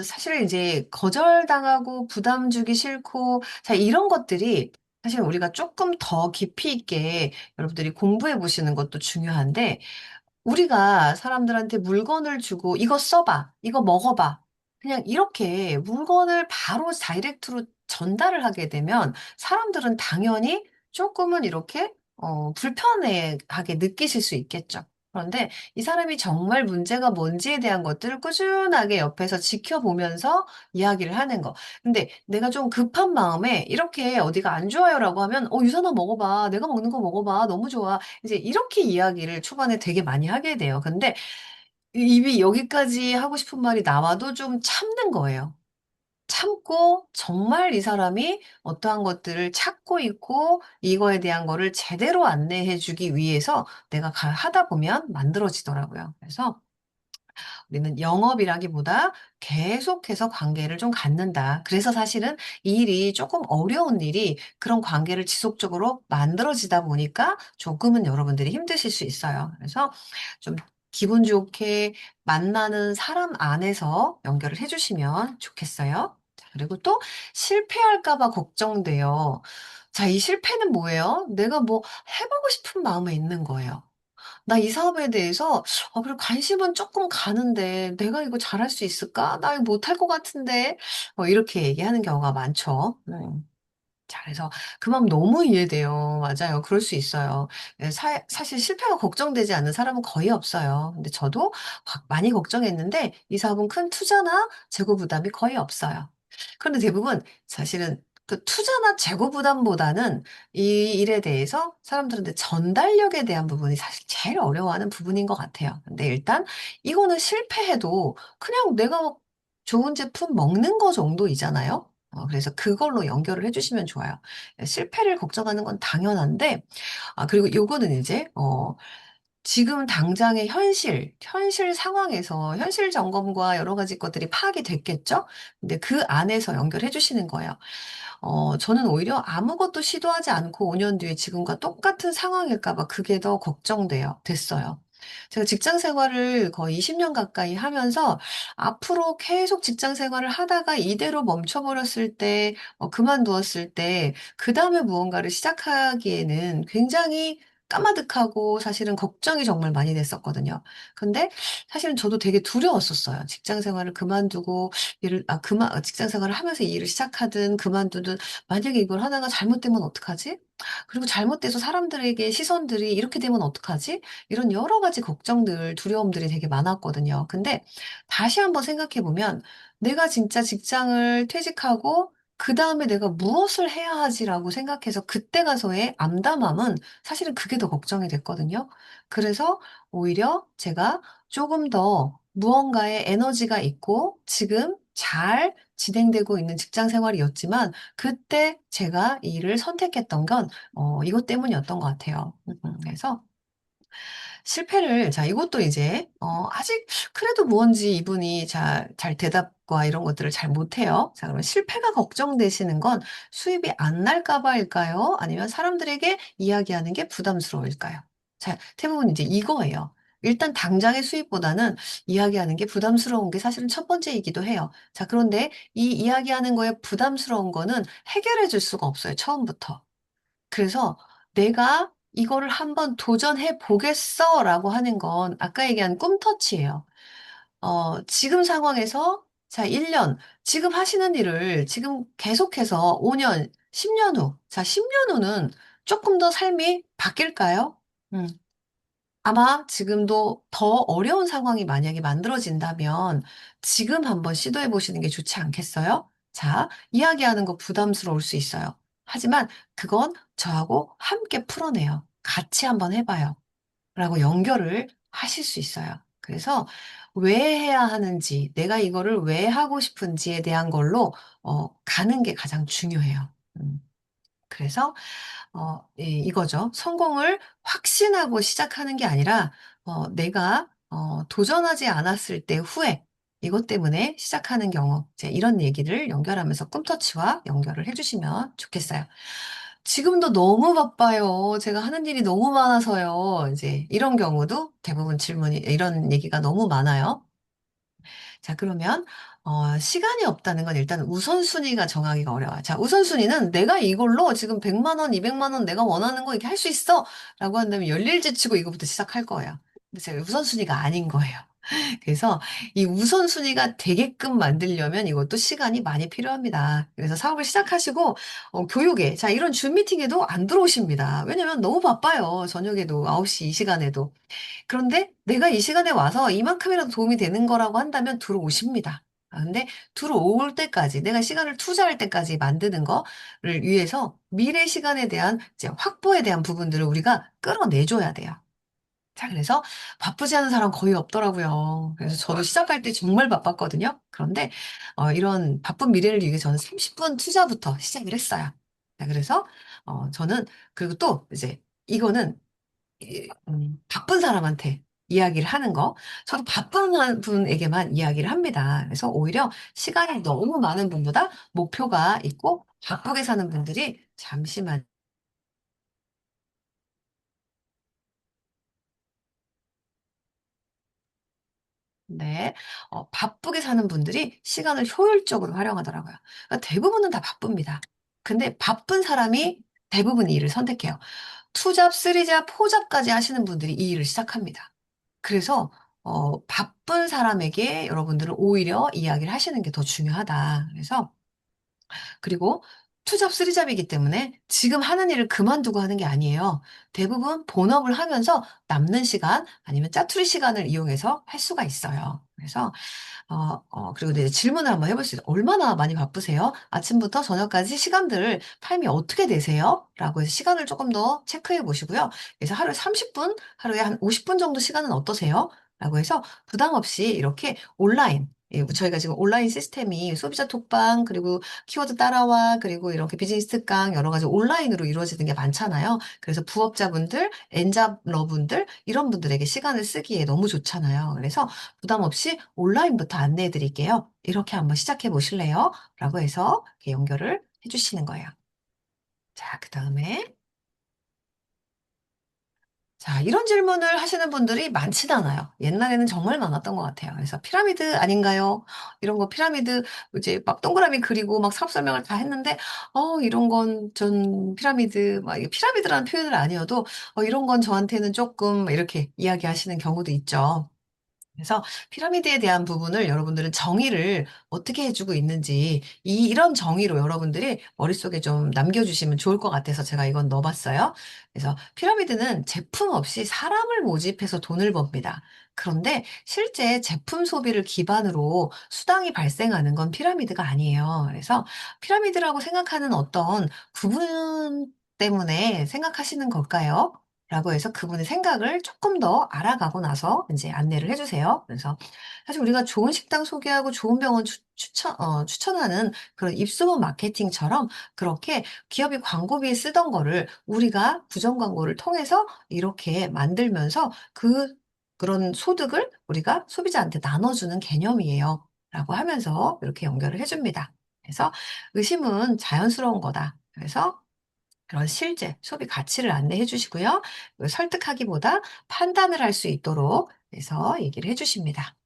사실 이제 거절당하고 부담 주기 싫고, 자, 이런 것들이 사실 우리가 조금 더 깊이 있게 여러분들이 공부해 보시는 것도 중요한데, 우리가 사람들한테 물건을 주고 이거 써봐, 이거 먹어봐. 그냥 이렇게 물건을 바로 다이렉트로 전달을 하게 되면 사람들은 당연히 조금은 이렇게 불편해하게 느끼실 수 있겠죠. 그런데 이 사람이 정말 문제가 뭔지에 대한 것들을 꾸준하게 옆에서 지켜보면서 이야기를 하는 거. 근데 내가 좀 급한 마음에 이렇게 어디가 안 좋아요라고 하면, 유선아 먹어봐. 내가 먹는 거 먹어봐. 너무 좋아. 이제 이렇게 이야기를 초반에 되게 많이 하게 돼요. 근데 입이 여기까지 하고 싶은 말이 나와도 좀 참는 거예요. 참고 정말 이 사람이 어떠한 것들을 찾고 있고 이거에 대한 거를 제대로 안내해 주기 위해서 내가 하다 보면 만들어지더라고요. 그래서 우리는 영업이라기보다 계속해서 관계를 좀 갖는다. 그래서 사실은 이 일이 조금 어려운 일이 그런 관계를 지속적으로 만들어지다 보니까 조금은 여러분들이 힘드실 수 있어요. 그래서 좀 기분 좋게 만나는 사람 안에서 연결을 해주시면 좋겠어요. 자, 그리고 또 실패할까 봐 걱정돼요. 자, 이 실패는 뭐예요? 내가 뭐 해보고 싶은 마음에 있는 거예요. 나 이 사업에 대해서 그래 관심은 조금 가는데 내가 이거 잘할 수 있을까? 나 이거 못할 것 같은데 이렇게 얘기하는 경우가 많죠. 자, 그래서 그 마음 너무 이해돼요. 맞아요. 그럴 수 있어요. 예, 사실 실패가 걱정되지 않는 사람은 거의 없어요. 근데 저도 많이 걱정했는데 이 사업은 큰 투자나 재고 부담이 거의 없어요. 그런데 대부분 사실은 그 투자나 재고 부담보다는 이 일에 대해서 사람들한테 전달력에 대한 부분이 사실 제일 어려워하는 부분인 것 같아요. 근데 일단 이거는 실패해도 그냥 내가 좋은 제품 먹는 거 정도이잖아요. 그래서 그걸로 연결을 해주시면 좋아요. 실패를 걱정하는 건 당연한데, 그리고 요거는 이제, 지금 당장의 현실 상황에서 현실 점검과 여러 가지 것들이 파악이 됐겠죠? 근데 그 안에서 연결해 주시는 거예요. 저는 오히려 아무것도 시도하지 않고 5년 뒤에 지금과 똑같은 상황일까 봐 그게 더 걱정돼요. 됐어요. 제가 직장 생활을 거의 20년 가까이 하면서 앞으로 계속 직장 생활을 하다가 이대로 멈춰버렸을 때, 그만두었을 때, 그 다음에 무언가를 시작하기에는 굉장히 까마득하고 사실은 걱정이 정말 많이 됐었거든요. 근데 사실은 저도 되게 두려웠었어요. 직장 생활을 그만두고 직장 생활을 하면서 이 일을 시작하든 그만두든 만약에 이걸 하다가 잘못되면 어떡하지? 그리고 잘못돼서 사람들에게 시선들이 이렇게 되면 어떡하지? 이런 여러 가지 걱정들, 두려움들이 되게 많았거든요. 근데 다시 한번 생각해 보면 내가 진짜 직장을 퇴직하고 그 다음에 내가 무엇을 해야 하지라고 생각해서 그때 가서의 암담함은 사실은 그게 더 걱정이 됐거든요. 그래서 오히려 제가 조금 더 무언가에 에너지가 있고 지금 잘 진행되고 있는 직장 생활이었지만 그때 제가 이 일을 선택했던 건 이것 때문이었던 것 같아요. 그래서 이것도 이제, 아직, 그래도 무언지 이분이 잘 대답과 이런 것들을 잘 못해요. 자, 그러면 실패가 걱정되시는 건 수입이 안 날까 봐일까요? 아니면 사람들에게 이야기하는 게 부담스러울까요? 자, 대부분 이제 이거예요. 일단 당장의 수입보다는 이야기하는 게 부담스러운 게 사실은 첫 번째이기도 해요. 자, 그런데 이 이야기하는 거에 부담스러운 거는 해결해 줄 수가 없어요. 처음부터. 그래서 내가 이거를 한번 도전해 보겠어라고 하는 건 아까 얘기한 꿈터치예요. 지금 상황에서 자, 1년, 지금 하시는 일을 지금 계속해서 5년, 10년 후, 자, 10년 후는 조금 더 삶이 바뀔까요? 음, 아마 지금도 더 어려운 상황이 만약에 만들어진다면 지금 한번 시도해 보시는 게 좋지 않겠어요? 자, 이야기하는 거 부담스러울 수 있어요. 하지만 그건 저하고 함께 풀어내요. 같이 한번 해봐요. 라고 연결을 하실 수 있어요. 그래서 왜 해야 하는지, 내가 이거를 왜 하고 싶은지에 대한 걸로 가는 게 가장 중요해요. 그래서 이거죠. 성공을 확신하고 시작하는 게 아니라, 내가, 도전하지 않았을 때 후회, 이것 때문에 시작하는 경우, 이제 이런 얘기를 연결하면서 꿈터치와 연결을 해주시면 좋겠어요. 지금도 너무 바빠요. 제가 하는 일이 너무 많아서요. 이제 이런 경우도 대부분 이런 얘기가 너무 많아요. 자, 그러면, 시간이 없다는 건 일단 우선순위가 정하기가 어려워요. 자, 우선순위는 내가 이걸로 지금 100만 원, 200만 원 내가 원하는 거 이렇게 할 수 있어! 라고 한다면 열일제치고 이거부터 시작할 거예요. 근데 제가 우선순위가 아닌 거예요. 그래서 이 우선순위가 되게끔 만들려면 이것도 시간이 많이 필요합니다. 그래서 사업을 시작하시고, 교육에, 자, 이런 줌 미팅에도 안 들어오십니다. 왜냐면 너무 바빠요. 저녁에도 9시 이 시간에도. 그런데 내가 이 시간에 와서 이만큼이라도 도움이 되는 거라고 한다면 들어오십니다. 근데 들어올 때까지, 내가 시간을 투자할 때까지 만드는 거를 위해서 미래 시간에 대한 이제 확보에 대한 부분들을 우리가 끌어내줘야 돼요. 자, 그래서 바쁘지 않은 사람 거의 없더라고요. 그래서 저도 시작할 때 정말 바빴거든요. 그런데 이런 바쁜 미래를 위해 저는 30분 투자부터 시작을 했어요. 자, 그래서 저는 그리고 또 이제 이거는 바쁜 사람한테 이야기를 하는 거, 저도 바쁜 분에게만 이야기를 합니다. 그래서 오히려 시간이 너무 많은 분보다 목표가 있고 바쁘게 사는 분들이 잠시만, 네, 바쁘게 사는 분들이 시간을 효율적으로 활용하더라고요. 그러니까 대부분은 다 바쁩니다. 근데 바쁜 사람이 대부분 이 일을 선택해요. 투잡, 쓰리잡, 포잡까지 하시는 분들이 이 일을 시작합니다. 그래서 바쁜 사람에게 여러분들은 오히려 이야기를 하시는 게 더 중요하다. 그래서 그리고 투잡, 쓰리잡이기 때문에 지금 하는 일을 그만두고 하는 게 아니에요. 대부분 본업을 하면서 남는 시간 아니면 짜투리 시간을 이용해서 할 수가 있어요. 그래서 그리고 이제 질문을 한번 해볼 수 있어요. 얼마나 많이 바쁘세요? 아침부터 저녁까지 시간들, 타임이 어떻게 되세요? 라고 해서 시간을 조금 더 체크해 보시고요. 그래서 하루에 30분, 하루에 한 50분 정도 시간은 어떠세요? 라고 해서 부담 없이 이렇게 온라인, 예, 저희가 지금 온라인 시스템이 소비자 톡방, 그리고 키워드 따라와, 그리고 이렇게 비즈니스 특강, 여러 가지 온라인으로 이루어지는 게 많잖아요. 그래서 부업자분들, 엔잡러분들, 이런 분들에게 시간을 쓰기에 너무 좋잖아요. 그래서 부담 없이 온라인부터 안내해 드릴게요. 이렇게 한번 시작해 보실래요? 라고 해서 이렇게 연결을 해주시는 거예요. 자, 그 다음에 자, 이런 질문을 하시는 분들이 많진 않아요. 옛날에는 정말 많았던 것 같아요. 그래서 피라미드 아닌가요? 이런 거 피라미드 이제 막 동그라미 그리고 막 사업 설명을 다 했는데, 이런 건 전 피라미드, 막 이게 피라미드라는 표현을 아니어도, 이런 건 저한테는 조금 이렇게 이야기하시는 경우도 있죠. 그래서 피라미드에 대한 부분을 여러분들은 정의를 어떻게 해주고 있는지 이런 정의로 여러분들이 머릿속에 좀 남겨주시면 좋을 것 같아서 제가 이건 넣어봤어요. 그래서 피라미드는 제품 없이 사람을 모집해서 돈을 법니다. 그런데 실제 제품 소비를 기반으로 수당이 발생하는 건 피라미드가 아니에요. 그래서 피라미드라고 생각하는 어떤 부분 때문에 생각하시는 걸까요? 라고 해서 그분의 생각을 조금 더 알아가고 나서 이제 안내를 해주세요. 그래서 사실 우리가 좋은 식당 소개하고 좋은 병원 추천하는 그런 입소문 마케팅처럼 그렇게 기업이 광고비에 쓰던 거를 우리가 부정 광고를 통해서 이렇게 만들면서 그런 소득을 우리가 소비자한테 나눠주는 개념이에요. 라고 하면서 이렇게 연결을 해줍니다. 그래서 의심은 자연스러운 거다. 그래서 그런 실제 소비 가치를 안내해 주시고요. 설득하기보다 판단을 할 수 있도록 해서 얘기를 해 주십니다.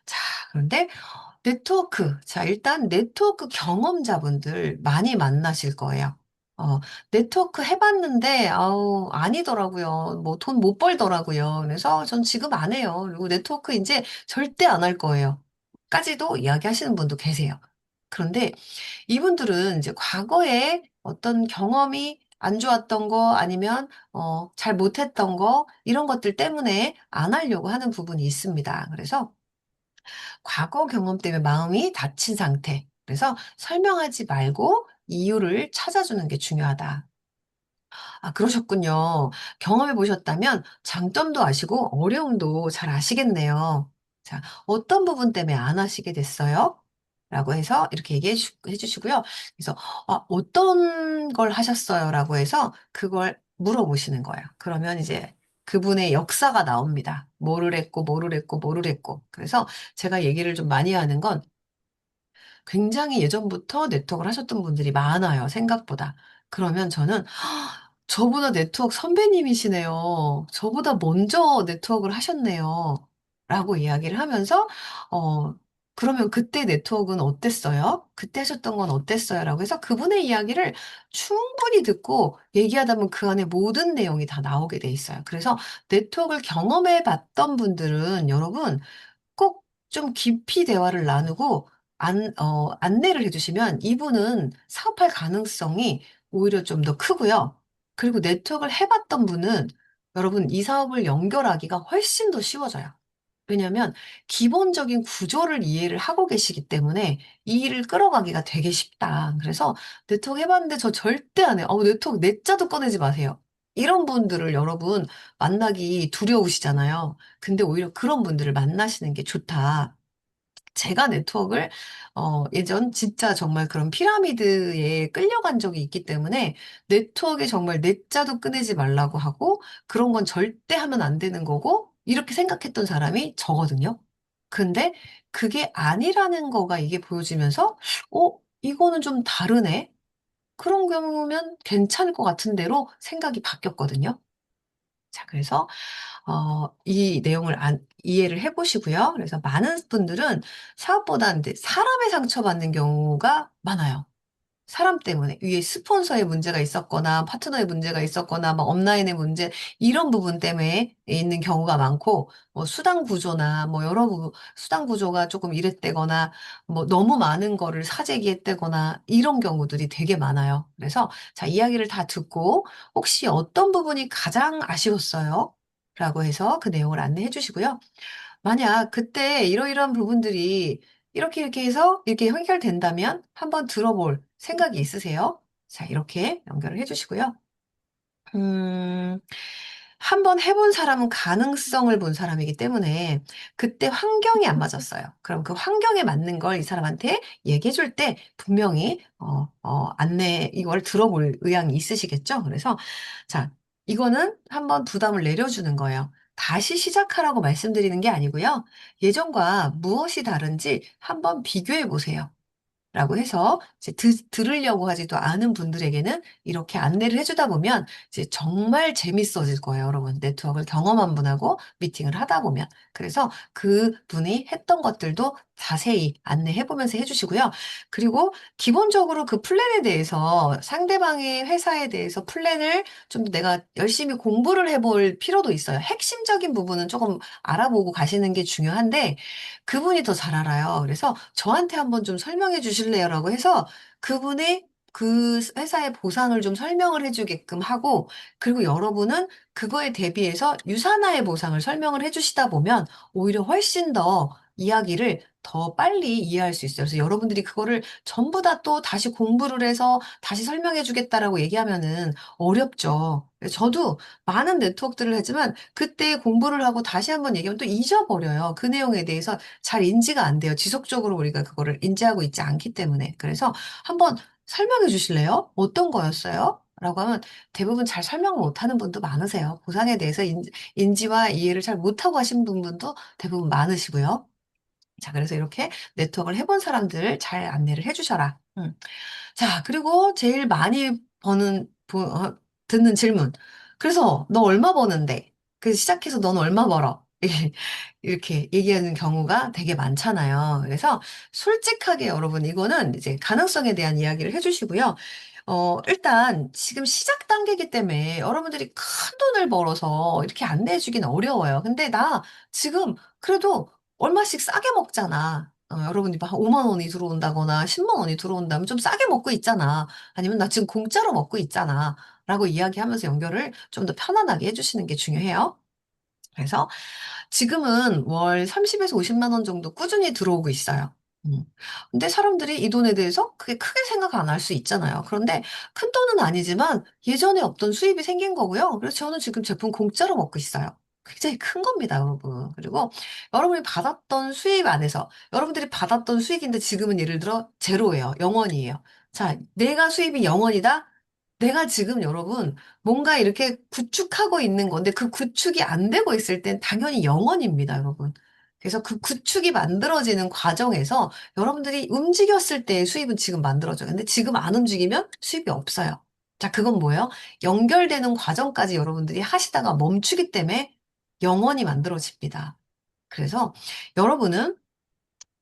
자, 그런데 네트워크. 자, 일단 네트워크 경험자분들 많이 만나실 거예요. 어, 네트워크 해봤는데, 아니더라고요. 뭐 돈 못 벌더라고요. 그래서 전 지금 안 해요. 그리고 네트워크 이제 절대 안 할 거예요. 까지도 이야기하시는 분도 계세요. 그런데 이분들은 이제 과거에 어떤 경험이 안 좋았던 거 아니면 잘 못했던 거 이런 것들 때문에 안 하려고 하는 부분이 있습니다. 그래서 과거 경험 때문에 마음이 다친 상태. 그래서 설명하지 말고 이유를 찾아주는 게 중요하다. 아, 그러셨군요. 경험해 보셨다면 장점도 아시고 어려움도 잘 아시겠네요. 자, 어떤 부분 때문에 안 하시게 됐어요? 라고 해서 이렇게 해주시고요. 그래서, 어떤 걸 하셨어요? 라고 해서 그걸 물어보시는 거예요. 그러면 이제 그분의 역사가 나옵니다. 뭐를 했고, 뭐를 했고, 뭐를 했고. 그래서 제가 얘기를 좀 많이 하는 건 굉장히 예전부터 네트워크를 하셨던 분들이 많아요, 생각보다. 그러면 저는, 저보다 네트워크 선배님이시네요. 저보다 먼저 네트워크를 하셨네요. 라고 이야기를 하면서, 어, 그러면 그때 네트워크는 어땠어요? 그때 하셨던 건 어땠어요? 라고 해서 그분의 이야기를 충분히 듣고 얘기하다 보면 그 안에 모든 내용이 다 나오게 돼 있어요. 그래서 네트워크를 경험해 봤던 분들은 여러분, 꼭 좀 깊이 대화를 나누고 안내를 해주시면 이분은 사업할 가능성이 오히려 좀 더 크고요. 그리고 네트워크를 해봤던 분은 여러분 이 사업을 연결하기가 훨씬 더 쉬워져요. 왜냐하면 기본적인 구조를 이해를 하고 계시기 때문에 이 일을 끌어가기가 되게 쉽다. 그래서 네트워크 해봤는데 저 절대 안 해요. 네트워크 내 자도 꺼내지 마세요. 이런 분들을 여러분 만나기 두려우시잖아요. 근데 오히려 그런 분들을 만나시는 게 좋다. 제가 네트워크를 예전 진짜 정말 그런 피라미드에 끌려간 적이 있기 때문에 네트워크에 정말 내 자도 꺼내지 말라고 하고 그런 건 절대 하면 안 되는 거고 이렇게 생각했던 사람이 저거든요. 근데 그게 아니라는 거가 이게 보여지면서 이거는 좀 다르네. 그런 경우면 괜찮을 것 같은 대로 생각이 바뀌었거든요. 자, 그래서 이 내용을 이해를 해보시고요. 그래서 많은 분들은 사업보다는 이제 사람의 상처받는 경우가 많아요. 사람 때문에 위에 스폰서의 문제가 있었거나 파트너의 문제가 있었거나 막 업라인의 문제 이런 부분 때문에 있는 경우가 많고 뭐 수당 구조나 뭐 수당 구조가 조금 이랬다거나 뭐 너무 많은 거를 사재기했다거나 이런 경우들이 되게 많아요. 그래서 자 이야기를 다 듣고 혹시 어떤 부분이 가장 아쉬웠어요? 라고 해서 그 내용을 안내해 주시고요. 만약 그때 이러이러한 부분들이 이렇게 해서 이렇게 해결된다면 한번 들어볼 생각이 있으세요? 자, 이렇게 연결을 해주시고요. 음, 한번 해본 사람은 가능성을 본 사람이기 때문에 그때 환경이 안 맞았어요. 그럼 그 환경에 맞는 걸 이 사람한테 얘기해 줄 때 분명히 이걸 들어볼 의향이 있으시겠죠? 그래서 자, 이거는 한번 부담을 내려주는 거예요. 다시 시작하라고 말씀드리는 게 아니고요. 예전과 무엇이 다른지 한번 비교해 보세요. 라고 해서 이제 들으려고 하지도 않은 분들에게는 이렇게 안내를 해주다 보면 이제 정말 재밌어질 거예요, 여러분. 네트워크를 경험한 분하고 미팅을 하다 보면. 그래서 그 분이 했던 것들도 자세히 안내해보면서 해주시고요. 그리고 기본적으로 그 플랜에 대해서 상대방의 회사에 대해서 플랜을 좀 내가 열심히 공부를 해볼 필요도 있어요. 핵심적인 부분은 조금 알아보고 가시는 게 중요한데 그분이 더 잘 알아요. 그래서 저한테 한번 좀 설명해 주실래요? 라고 해서 그분의 그 회사의 보상을 좀 설명을 해주게끔 하고, 그리고 여러분은 그거에 대비해서 유산화의 보상을 설명을 해주시다 보면 오히려 훨씬 더 이야기를 더 빨리 이해할 수 있어요. 그래서 여러분들이 그거를 전부 다 또 다시 공부를 해서 다시 설명해 주겠다라고 얘기하면은 어렵죠. 저도 많은 네트워크들을 했지만 그때 공부를 하고 다시 한번 얘기하면 또 잊어버려요. 그 내용에 대해서 잘 인지가 안 돼요. 지속적으로 우리가 그거를 인지하고 있지 않기 때문에. 그래서 한번 설명해 주실래요? 어떤 거였어요? 라고 하면 대부분 잘 설명을 못하는 분도 많으세요. 보상에 대해서 인지와 이해를 잘 못하고 하신 분도 대부분 많으시고요. 자, 그래서 이렇게 네트워크를 해본 사람들 잘 안내를 해주셔라. 자, 그리고 제일 많이 듣는 질문. 그래서 너 얼마 버는데? 그 시작해서 넌 얼마 벌어? 이렇게 얘기하는 경우가 되게 많잖아요. 그래서 솔직하게 여러분, 이거는 이제 가능성에 대한 이야기를 해주시고요. 일단 지금 시작 단계이기 때문에 여러분들이 큰 돈을 벌어서 이렇게 안내해주긴 어려워요. 근데 나 지금 그래도 얼마씩 싸게 먹잖아. 여러분이 막 5만 원이 들어온다거나 10만 원이 들어온다면 좀 싸게 먹고 있잖아. 아니면 나 지금 공짜로 먹고 있잖아. 라고 이야기하면서 연결을 좀 더 편안하게 해주시는 게 중요해요. 그래서 지금은 월 30에서 50만 원 정도 꾸준히 들어오고 있어요. 음. 근데 사람들이 이 돈에 대해서 그게 크게 생각 안 할 수 있잖아요. 그런데 큰 돈은 아니지만 예전에 없던 수입이 생긴 거고요. 그래서 저는 지금 제품 공짜로 먹고 있어요. 굉장히 큰 겁니다, 여러분. 그리고 여러분이 받았던 수입 안에서 여러분들이 받았던 수익인데 지금은 예를 들어 제로예요. 0원이에요. 자, 내가 수입이 0원이다? 내가 지금 여러분 뭔가 이렇게 구축하고 있는 건데 그 구축이 안 되고 있을 땐 당연히 영원입니다, 여러분. 그래서 그 구축이 만들어지는 과정에서 여러분들이 움직였을 때 수입은 지금 만들어져요. 근데 지금 안 움직이면 수입이 없어요. 자, 그건 뭐예요? 연결되는 과정까지 여러분들이 하시다가 멈추기 때문에 영원이 만들어집니다. 그래서 여러분은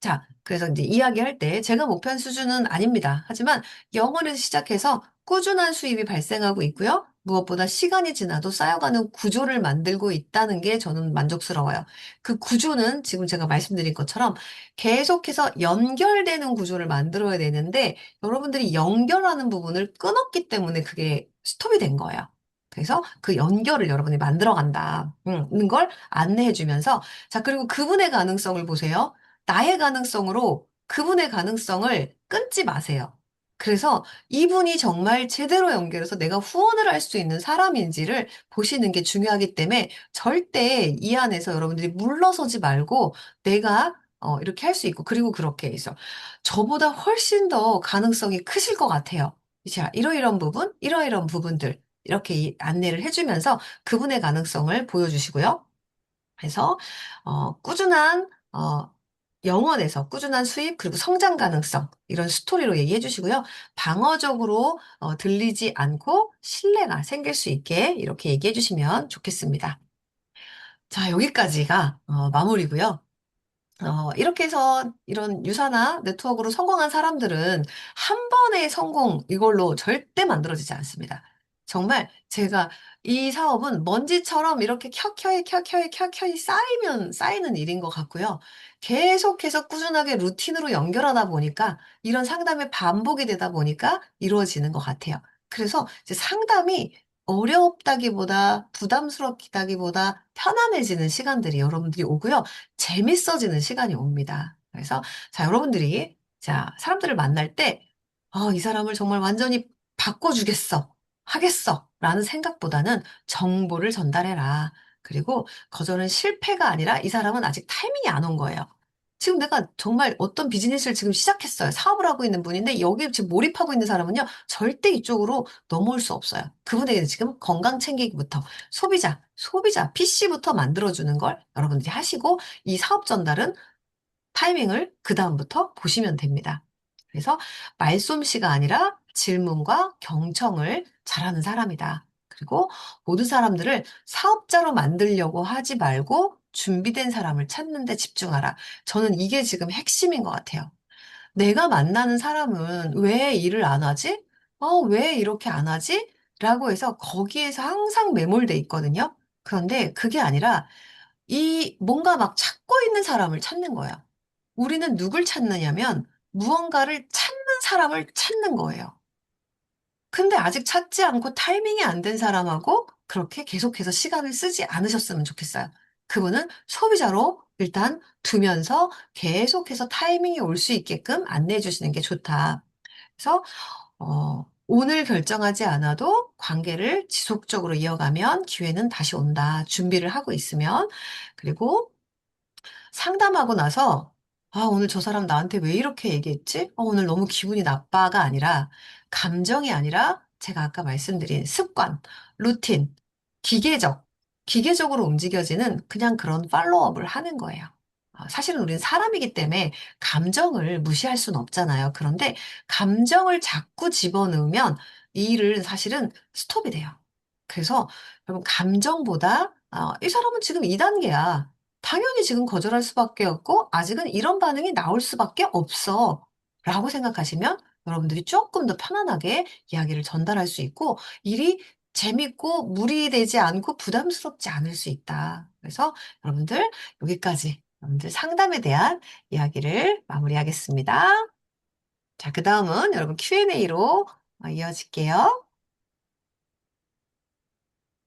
자, 그래서 이제 이야기할 때 제가 목표한 수준은 아닙니다. 하지만 영어에서 시작해서 꾸준한 수입이 발생하고 있고요. 무엇보다 시간이 지나도 쌓여가는 구조를 만들고 있다는 게 저는 만족스러워요. 그 구조는 지금 제가 말씀드린 것처럼 계속해서 연결되는 구조를 만들어야 되는데 여러분들이 연결하는 부분을 끊었기 때문에 그게 스톱이 된 거예요. 그래서 그 연결을 여러분이 만들어 간다는 걸 안내해 주면서 자, 그리고 그분의 가능성을 보세요. 나의 가능성으로 그분의 가능성을 끊지 마세요. 그래서 이분이 정말 제대로 연결해서 내가 후원을 할 수 있는 사람인지를 보시는 게 중요하기 때문에 절대 이 안에서 여러분들이 물러서지 말고 내가 이렇게 할 수 있고 그리고 그렇게 해서 저보다 훨씬 더 가능성이 크실 것 같아요. 자, 이러이러한 부분, 이러이러한 부분들 이렇게 안내를 해주면서 그분의 가능성을 보여주시고요. 그래서 꾸준한 영원에서 꾸준한 수입 그리고 성장 가능성 이런 스토리로 얘기해 주시고요. 방어적으로 들리지 않고 신뢰가 생길 수 있게 이렇게 얘기해 주시면 좋겠습니다. 자, 여기까지가 마무리고요. 이렇게 해서 이런 유사나 네트워크로 성공한 사람들은 한 번의 성공 이걸로 절대 만들어지지 않습니다. 정말 제가 이 사업은 먼지처럼 이렇게 켜켜이 쌓이면 쌓이는 일인 것 같고요. 계속해서 꾸준하게 루틴으로 연결하다 보니까 이런 상담의 반복이 되다 보니까 이루어지는 것 같아요. 그래서 이제 상담이 어렵다기보다 부담스럽다기보다 편안해지는 시간들이 여러분들이 오고요. 재밌어지는 시간이 옵니다. 그래서, 자, 여러분들이, 자, 사람들을 만날 때, 이 사람을 정말 완전히 바꿔주겠어, 하겠어, 라는 생각보다는 정보를 전달해라. 그리고 거절은 실패가 아니라 이 사람은 아직 타이밍이 안 온 거예요. 지금 내가 정말 어떤 비즈니스를 지금 시작했어요. 사업을 하고 있는 분인데 여기 지금 몰입하고 있는 사람은요. 절대 이쪽으로 넘어올 수 없어요. 그분에게는 지금 건강 챙기기부터 소비자 PC부터 만들어주는 걸 여러분들이 하시고 이 사업 전달은 타이밍을 그 다음부터 보시면 됩니다. 그래서 말솜씨가 아니라 질문과 경청을 잘하는 사람이다. 그리고 모든 사람들을 사업자로 만들려고 하지 말고 준비된 사람을 찾는 데 집중하라. 저는 이게 지금 핵심인 것 같아요. 내가 만나는 사람은 왜 일을 안 하지? 왜 이렇게 안 하지? 라고 해서 거기에서 항상 매몰돼 있거든요. 그런데 그게 아니라 이 뭔가 막 찾고 있는 사람을 찾는 거예요. 우리는 누굴 찾느냐면 무언가를 찾는 사람을 찾는 거예요. 근데 아직 찾지 않고 타이밍이 안 된 사람하고 그렇게 계속해서 시간을 쓰지 않으셨으면 좋겠어요. 그분은 소비자로 일단 두면서 계속해서 타이밍이 올 수 있게끔 안내해 주시는 게 좋다. 그래서 오늘 결정하지 않아도 관계를 지속적으로 이어가면 기회는 다시 온다. 준비를 하고 있으면. 그리고 상담하고 나서, 오늘 저 사람 나한테 왜 이렇게 얘기했지? 오늘 너무 기분이 나빠가 아니라, 감정이 아니라, 제가 아까 말씀드린 습관, 루틴, 기계적, 기계적으로 움직여지는 그냥 그런 팔로업을 하는 거예요. 사실은 우리는 사람이기 때문에 감정을 무시할 수는 없잖아요. 그런데 감정을 자꾸 집어넣으면 이 일은 사실은 스톱이 돼요. 그래서 여러분 감정보다 이 사람은 지금 2단계야. 당연히 지금 거절할 수밖에 없고 아직은 이런 반응이 나올 수밖에 없어. 라고 생각하시면 여러분들이 조금 더 편안하게 이야기를 전달할 수 있고 일이 재밌고 무리되지 않고 부담스럽지 않을 수 있다. 그래서 여러분들 여기까지 여러분들 상담에 대한 이야기를 마무리하겠습니다. 자, 그 다음은 여러분 Q&A로 이어질게요.